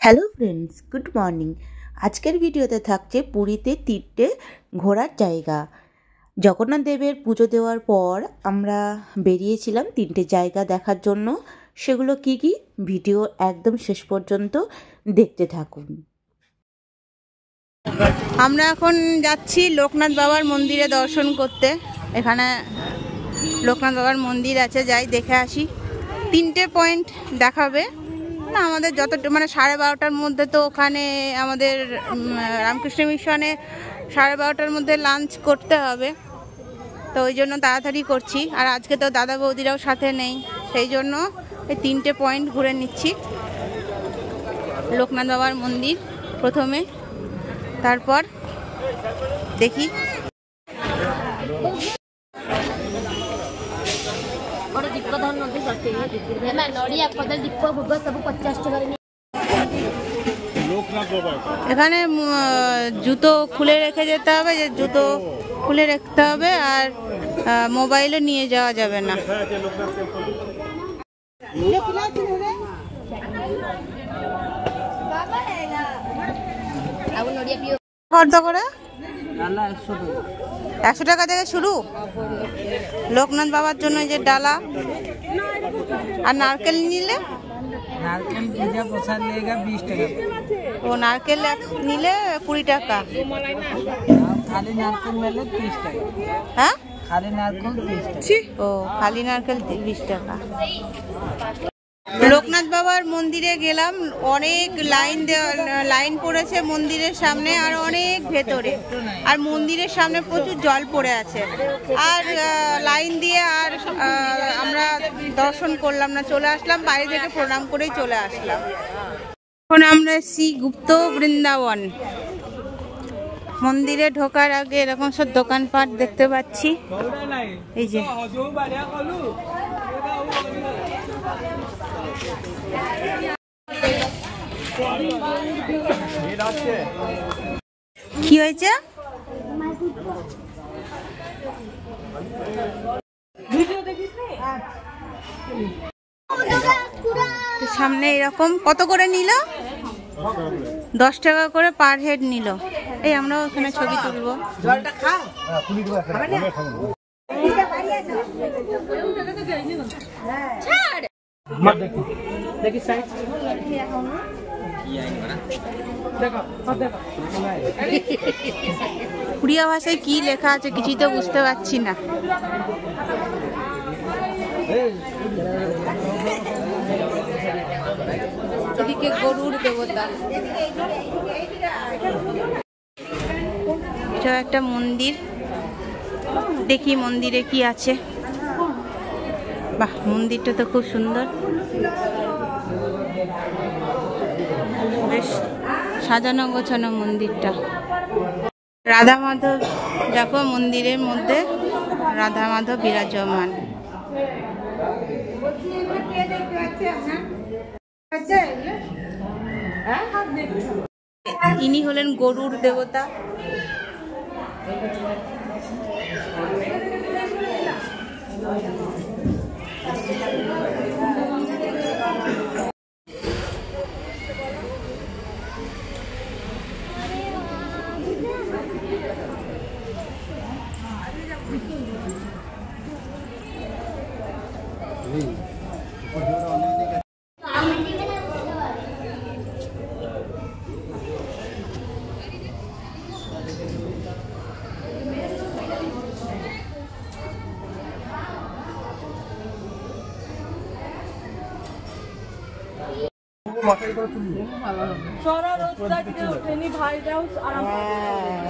Hello friends, good morning. আজকের ভিডিওতে থাকছে পুরীতে 3টে ঘোরার জায়গা। জগন্নাথ দেবের পুজো দেওয়ার পর আমরা বেরিয়েছিলাম 3টে জায়গা দেখার জন্য। সেগুলো কি কি, ভিডিও একদম শেষ পর্যন্ত দেখতে থাকুন। আমরা এখন যাচ্ছি লোকনাথ বাবার মন্দিরে দর্শন করতে। এখানে লোকনাথ বাবার মন্দির আছে, যাই দেখে আসি। 3টে পয়েন্ট দেখাবে না আমাদের, যত মানে 12:30টার মধ্যে তো ওখানে আমাদের রামকৃষ্ণ মিশনে 12:30টার মধ্যে লাঞ্চ করতে হবে, তো ওই জন্য তাড়াতাড়ি করছি। আর আজকে তো দাদা বৌদিরাও সাথে নেই, সেই জন্য এই 3টে পয়েন্ট ঘুরে নিচ্ছি। লোকনাথ বাবার মন্দির প্রথমে, তারপর দেখি। এখানে জুতো খুলে রেখে যেতে হবে, যে জুতো খুলে রাখতে হবে, আর মোবাইলও নিয়ে যাওয়া যাবে না। কত করে? 100 টাকা থেকে শুরু। লোকনাথ বাবার জন্য যে ডালা, আর নারকেল নিলে नारकेल पूजा प्रसाद लेगा 20 টাকা। ও নারকেল নিলে 20 টাকা। खाली नारकेल मिले 30 টাকা। হ্যাঁ, खाली नारकेल 30 টাকা। ও খালি নারকেল 20 টাকা। লোকনাথ বাবার মন্দিরে গেলাম, অনেক লাইন পড়েছে মন্দিরের সামনে, আর অনেক ভেতরে, আর মন্দিরের সামনে প্রচুর জল পড়ে আছে। আর লাইন দিয়ে আর আমরা দর্শন করলাম না, চলে আসলাম, বাইরে থেকে প্রণাম করেই চলে আসলাম। এখন আমরা শ্রী গুপ্ত বৃন্দাবন মন্দিরে ঢোকার আগে এরকম সব দোকানপাট দেখতে পাচ্ছি। এই যে কি হয়েছে? সামনে এরকম কত করে নিল? 10 টাকা করে পার হেড নিল। এই আমরাও এখানে ছবি তুলবো। উড়িয়া ভাষায় কি লেখা আছে কিছুই তো বুঝতে পারছি না। এদিকে গরুর দেবতা, এটা একটা মন্দির। দেখি মন্দিরে কি আছে। বাহ, মন্দিরটা তো খুব সুন্দর, বেশ সাজানো গোছানো মন্দিরটা। রাধা মাধব, দেখো মন্দিরের মধ্যে রাধা মাধব বিরাজমান। ইনি হলেন গরুর দেবতা।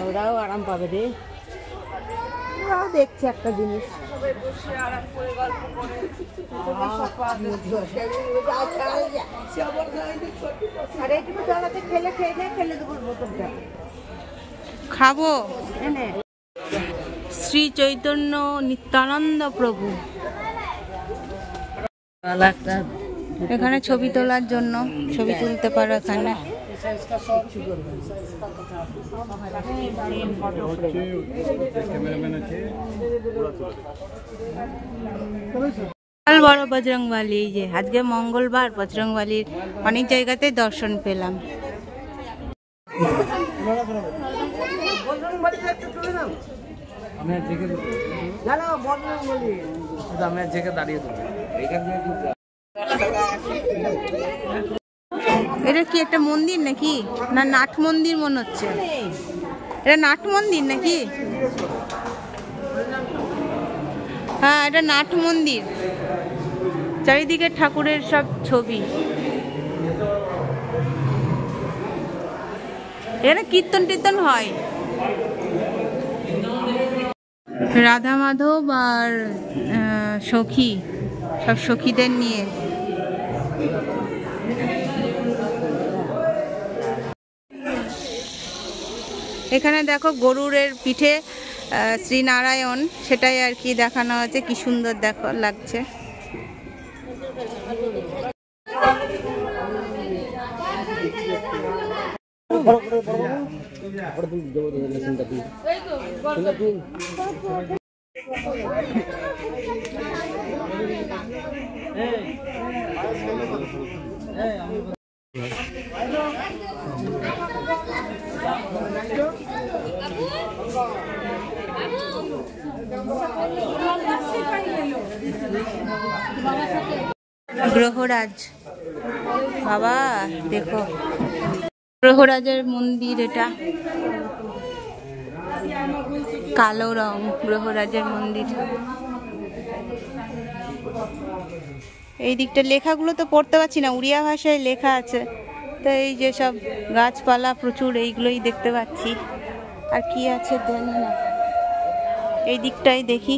ওরাও আরাম পাবে রে, ওরাও দেখছে একটা জিনিস। খাবো। শ্রী চৈতন্য নিত্যানন্দ প্রভু। এখানে ছবি তোলার জন্য ছবি তুলতে পারো এখানে। বড় বজরংবলী। এই যে আজকে মঙ্গলবার, বজরংবলীর অনেক জায়গাতে দর্শন পেলাম। এটা কি একটা মন্দির নাকি, না নাট মন্দির মনে হচ্ছে? এটা নাট মন্দির নাকি? হ্যাঁ, এটা নাট মন্দির। চারিদিকে ঠাকুরের সব ছবি। এখানে কীর্তন টীর্তন হয়। রাধা মাধব আর সখী, সব সখীদের নিয়ে। এখানে দেখো গরুরের পিঠে শ্রীনারায়ণ, সেটাই আর কি দেখানো হয়েছে। কি সুন্দর দেখো লাগছে। গ্রহরাজ বাবা, দেখো গ্রহরাজের মন্দির। এটা কালো রং, গ্রহরাজের মন্দির। এই দিকটা লেখাগুলো তো পড়তে পারছি না, উড়িয়া ভাষায় লেখা আছে। তো এই যে সব গাছপালা প্রচুর, এইগুলোই দেখতে পাচ্ছি। আর কি আছে জানি না। এই দিকটাই দেখি।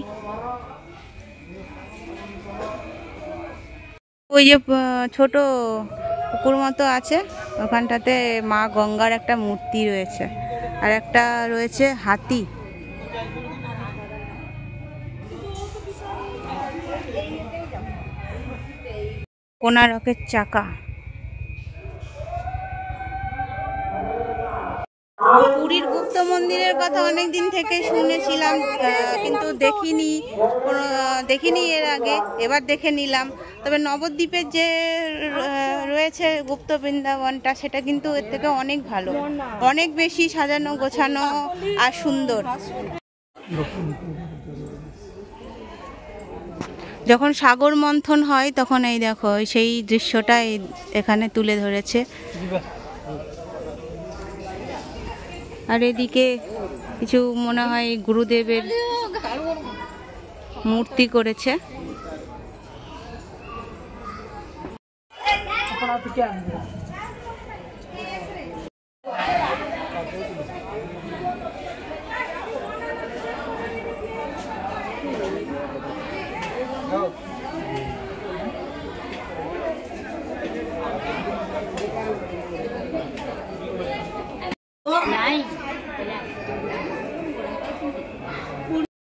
ওই যে ছোট পুকুর মতো আছে, ওখানটাতে মা গঙ্গার একটা মূর্তি রয়েছে, আর একটা রয়েছে হাতি। কোণারকের চাকা। পুরীর গুপ্ত মন্দিরের কথা অনেকদিন থেকে শুনেছিলাম, কিন্তু দেখিনি এর আগে। এবার দেখে নিলাম। তবে নবদ্বীপের যে রয়েছে গুপ্ত বৃন্দাবনটা, সেটা কিন্তু এর থেকে অনেক ভালো, অনেক বেশি সাজানো গোছানো আর সুন্দর। যখন সাগর মন্থন হয় তখন এই দেখো সেই দৃশ্যটা এখানে তুলে ধরেছে। আর এদিকে কিছু মনে হয় গুরুদেবের মূর্তি করেছে।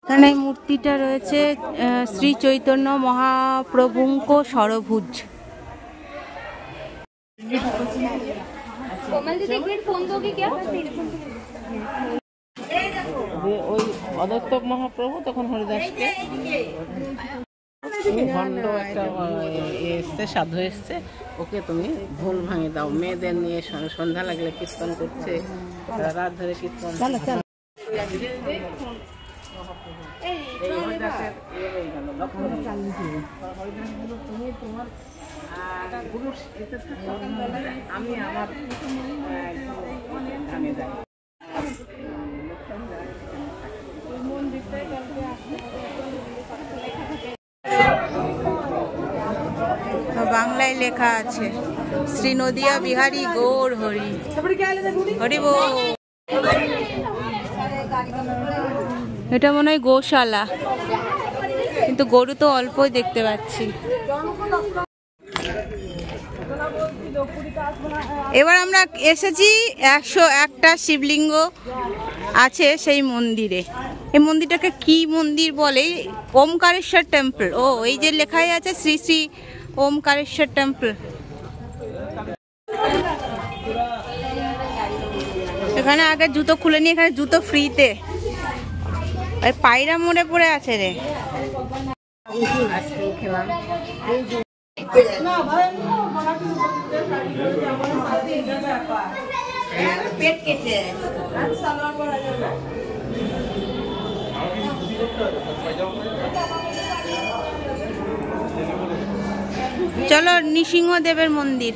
এখানে মূর্তিটা রয়েছে শ্রী চৈতন্য মহাপ্রভুঙ্ক সরভুজ। ওই অদত্তক মহাপ্রভু তখন হরিদাসকে ভণ্ড একটা এসছে, সাধু এসছে, ওকে তুমি ভুল ভাঙে দাও। মেয়েদের নিয়ে সন্ধ্যা লাগলে কীর্তন করছে, রাত ধরে কীর্তন। আমি আমার বাংলায় লেখা আছে শ্রী নদিয়া বিহারী গৌর হরি হরি বল। এটা মনে হয় গোশালা, কিন্তু গরু তো অল্পই দেখতে পাচ্ছি। এবার আমরা এসেছি 101টা শিবলিঙ্গ আছে সেই মন্দিরে। এই মন্দিরটাকে কি মন্দির বলে? ওমকারেশ্বর টেম্পল। ও, এই যে লেখাই আছে শ্রী শ্রী ওমকারেশ্বর টেম্পল। এখানে আগে জুতো খুলে নিয়ে, এখানে জুতো ফ্রিতে। পায়রা মোড়ে পড়ে আছে রে। আইসক্রিম খেলাম। পেট কেটে চলো নৃসিংহদেবের মন্দির।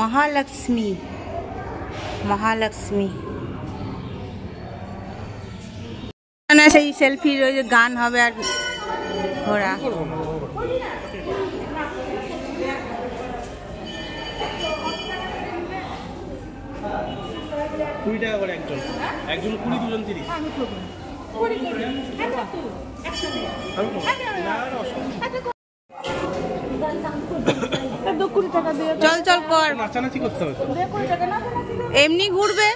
महालक्ष्मी महालक्ष्मी সেই সেলফির ওই যে গান হবে আর ঘোড়া। 20 টাকা করে একজন, একজন 20, দুজন 30। চল চল কর, নাচানাচি করতে হবে, এমনি ঘুরবে।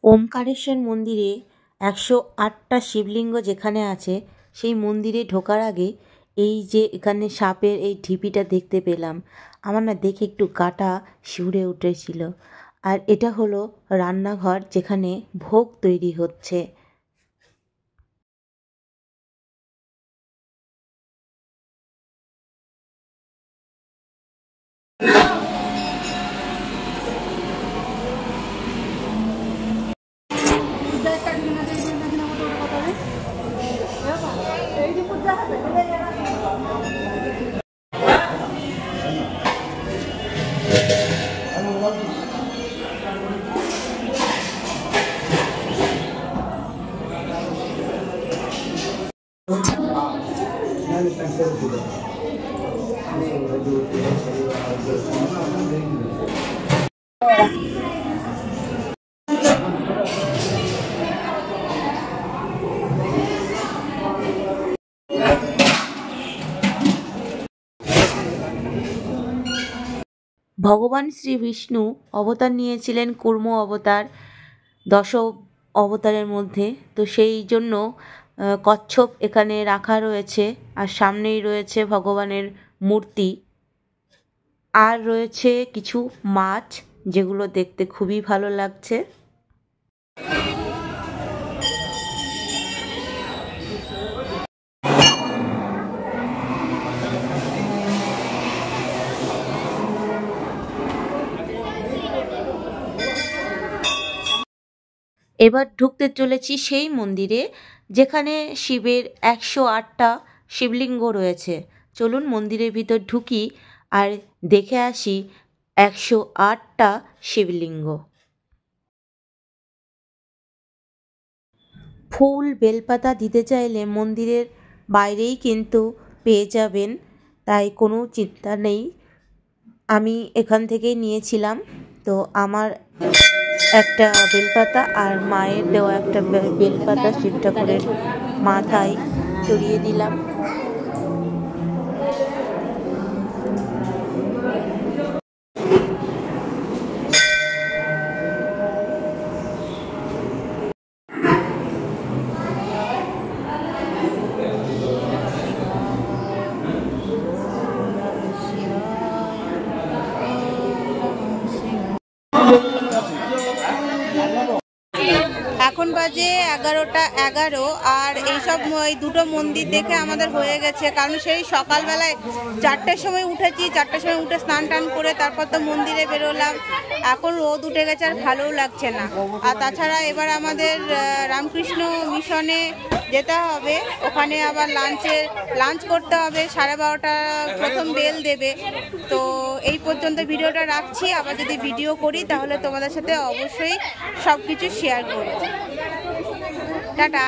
ওমকারেশ্বর মন্দিরে 108টা শিবলিঙ্গ যেখানে আছে, সেই মন্দিরে ঢোকার আগে এই যে এখানে সাপের এই ঢিপিটা দেখতে পেলাম, আমার না দেখে একটু গাটা শিউরে উঠেছিল। আর এটা হলো রান্নাঘর, যেখানে ভোগ তৈরি হচ্ছে। ভগবান শ্রী বিষ্ণু অবতার নিয়েছিলেন কুর্ম অবতার 10 অবতারের মধ্যে, তো সেই জন্য কচ্ছপ এখানে রাখা রয়েছে, আর সামনেই রয়েছে ভগবানের মূর্তি, আর রয়েছে কিছু মাছ যেগুলো দেখতে খুবই ভালো লাগছে। এবার ঢুকতে চলেছি সেই মন্দিরে যেখানে শিবের 108টা শিবলিঙ্গ রয়েছে। চলুন মন্দিরের ভিতর ঢুকি আর দেখে আসি 108টা শিবলিঙ্গ। ফুল বেলপাতা দিতে চাইলে মন্দিরের বাইরেই কিন্তু পেয়ে যাবেন, তাই কোনো চিন্তা নেই। আমি এখান থেকেই নিয়েছিলাম, তো আমার একটা বেলপাতা আর মায়ের দেওয়া একটা বেলপাতা শিব ঠাকুরের মাথায় চড়িয়ে দিলাম। এখন বাজে 11টা 11 আর এইসব এই দুটো মন্দির দেখে আমাদের হয়ে গেছে, কারণ সেই সকালবেলায় 4টের সময় উঠেছি, 4টের সময় উঠে স্নান টান করে তারপর তো মন্দিরে বেরোলাম। এখন রোদ উঠে গেছে আর ভালোও লাগছে না। আর তাছাড়া এবার আমাদের রামকৃষ্ণ মিশনে যেতে হবে, ওখানে আবার লাঞ্চ করতে হবে, 12:30 প্রথম বেল দেবে। তো এই পর্যন্ত ভিডিওটা রাখছি, আবার যদি ভিডিও করি তাহলে তোমাদের সাথে অবশ্যই সব কিছু শেয়ার করব। টাটা।